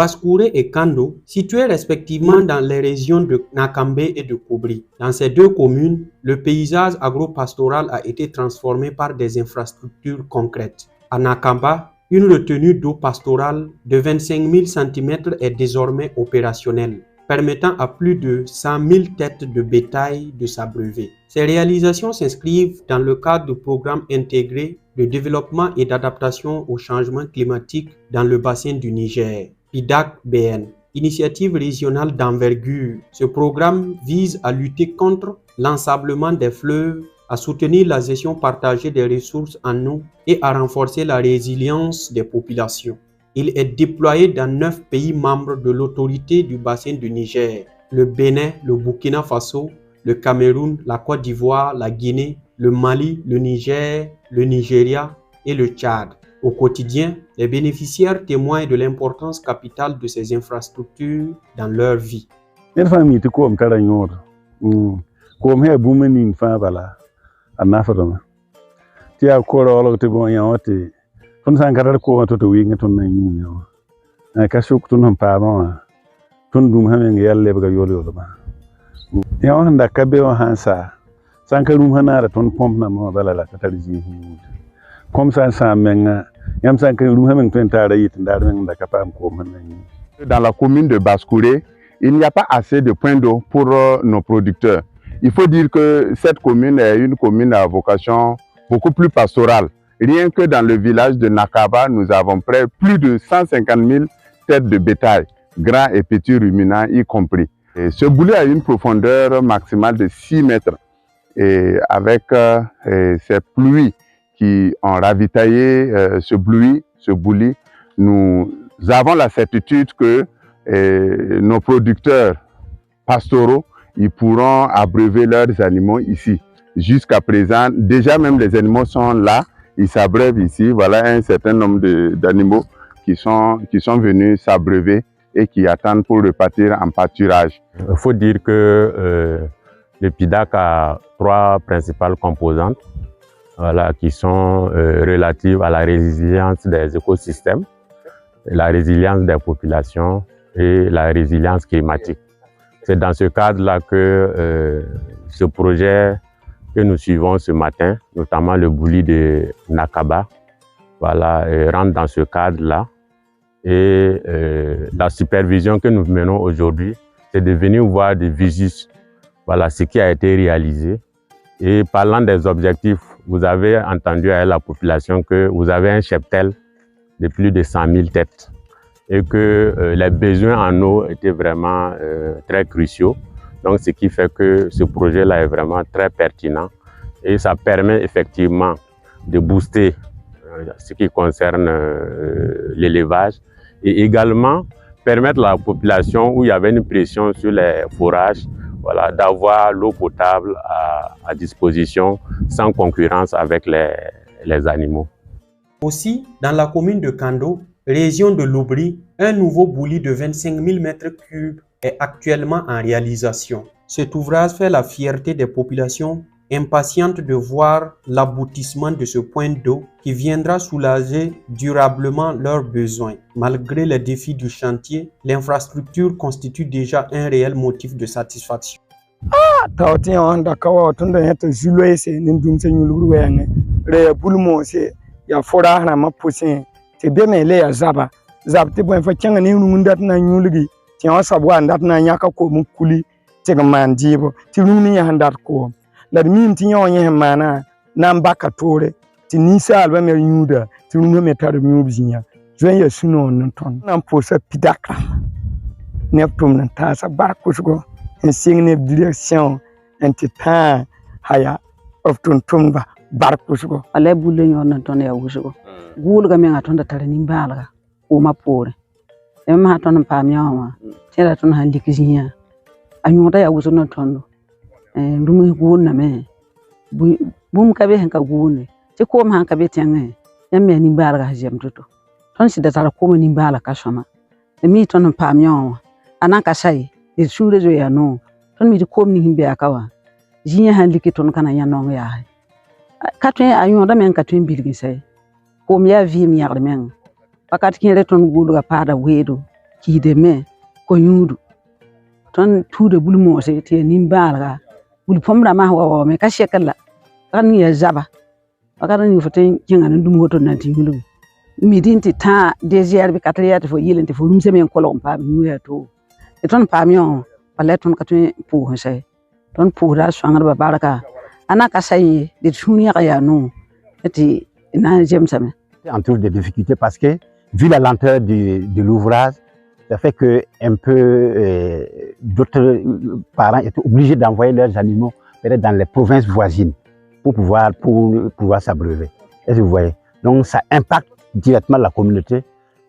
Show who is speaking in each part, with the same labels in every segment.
Speaker 1: Baskouré et Kando, situés respectivement dans les régions de Nakambe et de Kobri. Dans ces deux communes, le paysage agro-pastoral a été transformé par des infrastructures concrètes. À Nakamba, une retenue d'eau pastorale de 25 000 cm est désormais opérationnelle, permettant à plus de 100 000 têtes de bétail de s'abreuver. Ces réalisations s'inscrivent dans le cadre du programme intégré de développement et d'adaptation au changement climatique dans le bassin du Niger, PIDAC-BN, initiative régionale d'envergure. Ce programme vise à lutter contre l'ensablement des fleuves, à soutenir la gestion partagée des ressources en eau et à renforcer la résilience des populations. Il est déployé dans 9 pays membres de l'autorité du bassin du Niger, le Bénin, le Burkina Faso, le Cameroun, la Côte d'Ivoire, la Guinée, le Mali, le Niger, le Nigeria et le Tchad. Au quotidien, les bénéficiaires témoignent de l'importance capitale de ces infrastructures dans leur vie.
Speaker 2: Dans la commune de Baskouré, il n'y a pas assez de points d'eau pour nos producteurs. Il faut dire que cette commune est une commune à vocation beaucoup plus pastorale. Rien que dans le village de Nakaba, nous avons près plus de 150 000 têtes de bétail, grands et petits ruminants y compris. Et ce boulis a une profondeur maximale de 6 mètres. Et avec ces pluies qui ont ravitaillé ce boulis, nous avons la certitude que nos producteurs pastoraux ils pourront abreuver leurs animaux ici. Jusqu'à présent, déjà même les animaux sont là, ils s'abreuvent ici. Voilà un certain nombre d'animaux qui sont venus s'abreuver et qui attendent pour repartir en pâturage.
Speaker 3: Il faut dire que le PIDAC a 3 principales composantes qui sont relatives à la résilience des écosystèmes, la résilience des populations et la résilience climatique. C'est dans ce cadre-là que ce projet que nous suivons ce matin, notamment le boulis de Nakaba, rentre dans ce cadre-là. Et la supervision que nous menons aujourd'hui, c'est de venir voir des visites, ce qui a été réalisé. Et parlant des objectifs, vous avez entendu à la population que vous avez un cheptel de plus de 100 000 têtes et que les besoins en eau étaient vraiment très cruciaux. Donc, ce qui fait que ce projet-là est vraiment très pertinent et ça permet effectivement de booster ce qui concerne l'élevage et également permettre à la population où il y avait une pression sur les forages, d'avoir l'eau potable à disposition sans concurrence avec les animaux.
Speaker 1: Aussi, dans la commune de Kando, région de Lobri, un nouveau boulis de 25 000 m3 est actuellement en réalisation. Cet ouvrage fait la fierté des populations impatientes de voir l'aboutissement de ce point d'eau qui viendra soulager durablement leurs besoins. Malgré les défis du chantier, l'infrastructure constitue déjà un réel motif de satisfaction.
Speaker 4: Ya fora hana ma pusin te be me le ya zaba te bon fa kyanga ne nu ndat na nyulgi ti on sabwa ndat na nyaka ko mu kuli te ga mandibo ti nu ni ya ndat ko la mi ti nyon ye mana na mbaka tore ti ni sa alba me nyuda ti nu me tar mi ubzinya jwen ya suno non ton na posa pidaka ne tum na ta sa bar kusgo en signe direction en titan haya of tum ba barkusgo ale bulle nyon ton ya wusgo gulga me ngaton da tare nimbalga o mapore e ma ton pam yawa tera ton han dikisinya anyota ya wuso non ton ndumi gulna me bum kabe hen ka gulne ti ko ma han kabe tenge yamme nimbalga hajem toto ton si da tara ko ma nimbala ka shoma e mi ton pam yawa anaka sai e shure zo ya no ton mi ko mi himbe akawa jinya han likiton kana ya no ya katwe ayonda men katwe bilgi sai ko mi ya vi mi yar men pakati kin reton gulu ga pada wedo
Speaker 5: ki de me ko yudu ton tuude bul mo se te nim balga bul pomra ma wa me ka shekala kan ya zaba akara ni foten kinga ndum woto na tingulu mi dinti ta désir bi katriya fo yilente fo rumse men kolon pa mi ya to e ton pa mi on pale ton ka tun pour se ton pour la swangar ba baraka ana ka say de tunia ya no eti na jem same
Speaker 6: on trouve des difficultés parce que vu la lenteur de l'ouvrage, ça fait que un peu d'autres parents étaient obligés d'envoyer leurs animaux dans les provinces voisines pour pouvoir s'abreuver. Est-ce que vous voyez? Donc ça impacte directement la communauté,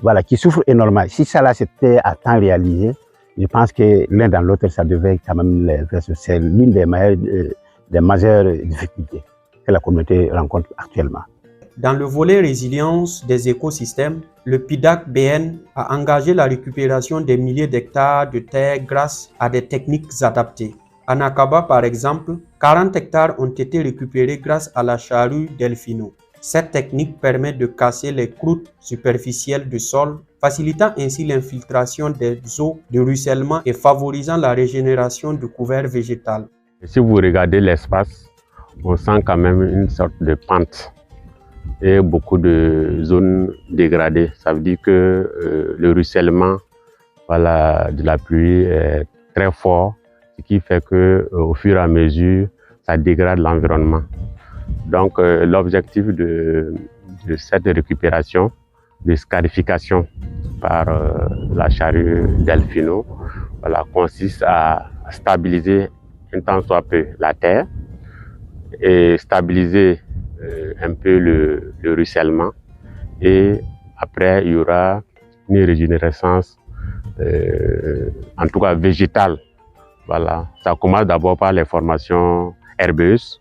Speaker 6: voilà, qui souffre énormément. Si ça c'était à temps réalisé, je pense que l'un dans l'autre, ça devait quand même les... C'est l'une des majeures difficultés que la communauté rencontre actuellement.
Speaker 1: Dans le volet résilience des écosystèmes, le PIDAC-BN a engagé la récupération des milliers d'hectares de terre grâce à des techniques adaptées. En Akaba, par exemple, 40 hectares ont été récupérés grâce à la charrue Delfino. Cette technique permet de casser les croûtes superficielles du sol, facilitant ainsi l'infiltration des eaux de ruissellement et favorisant la régénération du couvert végétal.
Speaker 3: Si vous regardez l'espace, on sent quand même une sorte de pente et beaucoup de zones dégradées. Ça veut dire que le ruissellement, voilà, de la pluie est très fort, ce qui fait que au fur et à mesure, ça dégrade l'environnement. Donc l'objectif de cette récupération, de scarification par la charrue Delfino, voilà, consiste à stabiliser un tant soit peu la terre et stabiliser un peu le ruissellement, et après il y aura une régénérescence en tout cas végétale. Voilà. Ça commence d'abord par les formations herbeuses,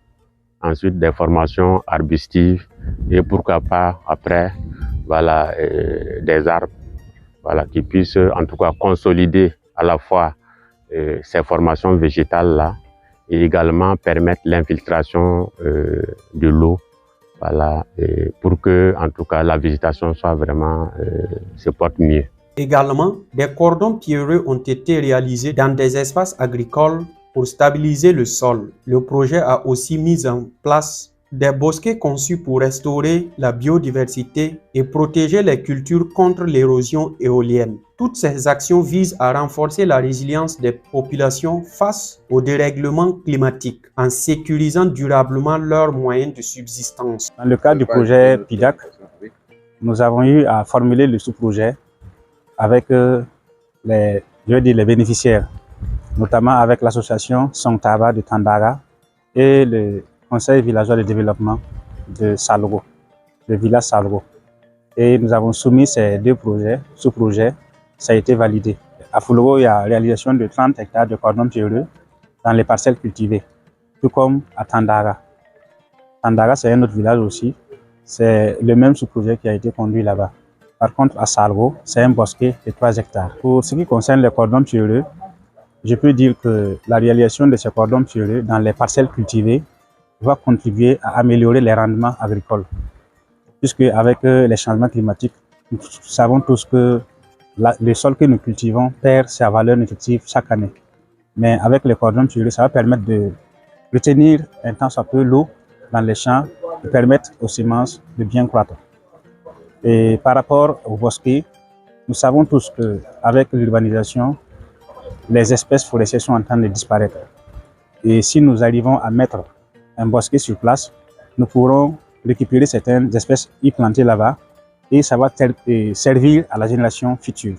Speaker 3: ensuite des formations arbustives et pourquoi pas après, voilà, des arbres, voilà, qui puissent en tout cas consolider à la fois ces formations végétales là et également permettre l'infiltration de l'eau, voilà, pour que en tout cas la végétation soit vraiment se porte mieux.
Speaker 1: Également, des cordons pierreux ont été réalisés dans des espaces agricoles pour stabiliser le sol. Le projet a aussi mis en place des bosquets conçus pour restaurer la biodiversité et protéger les cultures contre l'érosion éolienne. Toutes ces actions visent à renforcer la résilience des populations face au dérèglement climatique en sécurisant durablement leurs moyens de subsistance.
Speaker 7: Dans le cadre du projet PIDAC, nous avons eu à formuler le sous-projet avec les bénéficiaires, notamment avec l'association Songtaba de Tandara et le conseil villageois de développement de Salgo, le village Salgo. Et nous avons soumis ces deux projets, sous-projets, ça a été validé. À Foulogo, il y a réalisation de 30 hectares de cordons pierreux dans les parcelles cultivées, tout comme à Tandara. Tandara, c'est un autre village aussi, c'est le même sous-projet qui a été conduit là-bas. Par contre, à Salgo, c'est un bosquet de 3 hectares. Pour ce qui concerne les cordons pierreux, je peux dire que la réalisation de ces cordons pierreux dans les parcelles cultivées va contribuer à améliorer les rendements agricoles. Puisque avec les changements climatiques, nous savons tous que le sol que nous cultivons perd sa valeur nutritive chaque année. Mais avec les cordons pierreux, ça va permettre de retenir un tant soit peu l'eau dans les champs et permettre aux semences de bien croître. Et par rapport aux bosquets, nous savons tous qu'avec l'urbanisation, les espèces forestières sont en train de disparaître. Et si nous arrivons à mettre un bosquet sur place, nous pourrons récupérer certaines espèces y planter là-bas et ça va servir à la génération future.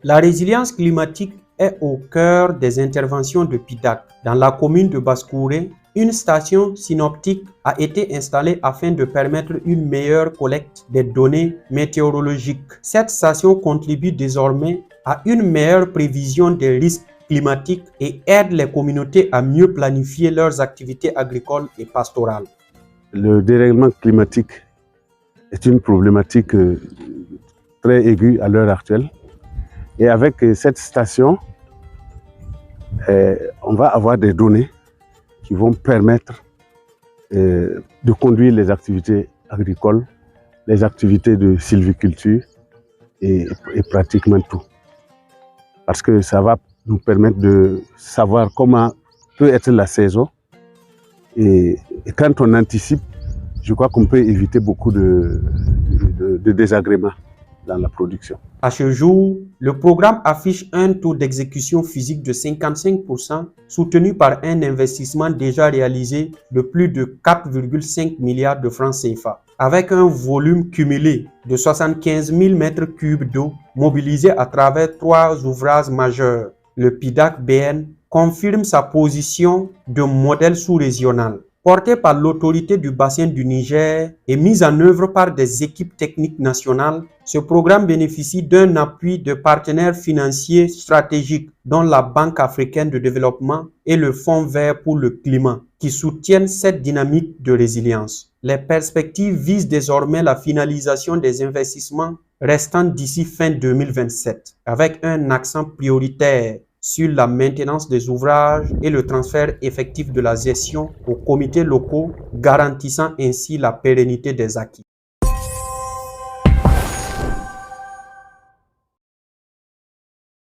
Speaker 1: La résilience climatique est au cœur des interventions de PIDAC. Dans la commune de Basse-Kouré, une station synoptique a été installée afin de permettre une meilleure collecte des données météorologiques. Cette station contribue désormais à une meilleure prévision des risques climatiques et aide les communautés à mieux planifier leurs activités agricoles et pastorales.
Speaker 8: Le dérèglement climatique est une problématique très aiguë à l'heure actuelle. Et avec cette station, on va avoir des données qui vont permettre de conduire les activités agricoles, les activités de sylviculture et pratiquement tout. parce que ça va nous permettre de savoir comment peut être la saison. Et quand on anticipe, je crois qu'on peut éviter beaucoup de désagréments dans la production.
Speaker 1: À ce jour, le programme affiche un taux d'exécution physique de 55%, soutenu par un investissement déjà réalisé de plus de 4,5 milliards de francs CFA, avec un volume cumulé de 75 000 m3 d'eau mobilisés à travers 3 ouvrages majeurs. Le PIDAC BN confirme sa position de modèle sous-régional. Porté par l'autorité du bassin du Niger et mis en œuvre par des équipes techniques nationales, ce programme bénéficie d'un appui de partenaires financiers stratégiques dont la Banque africaine de développement et le Fonds vert pour le climat, qui soutiennent cette dynamique de résilience. Les perspectives visent désormais la finalisation des investissements restants d'ici fin 2027, avec un accent prioritaire sur la maintenance des ouvrages et le transfert effectif de la gestion aux comités locaux, garantissant ainsi la pérennité des acquis.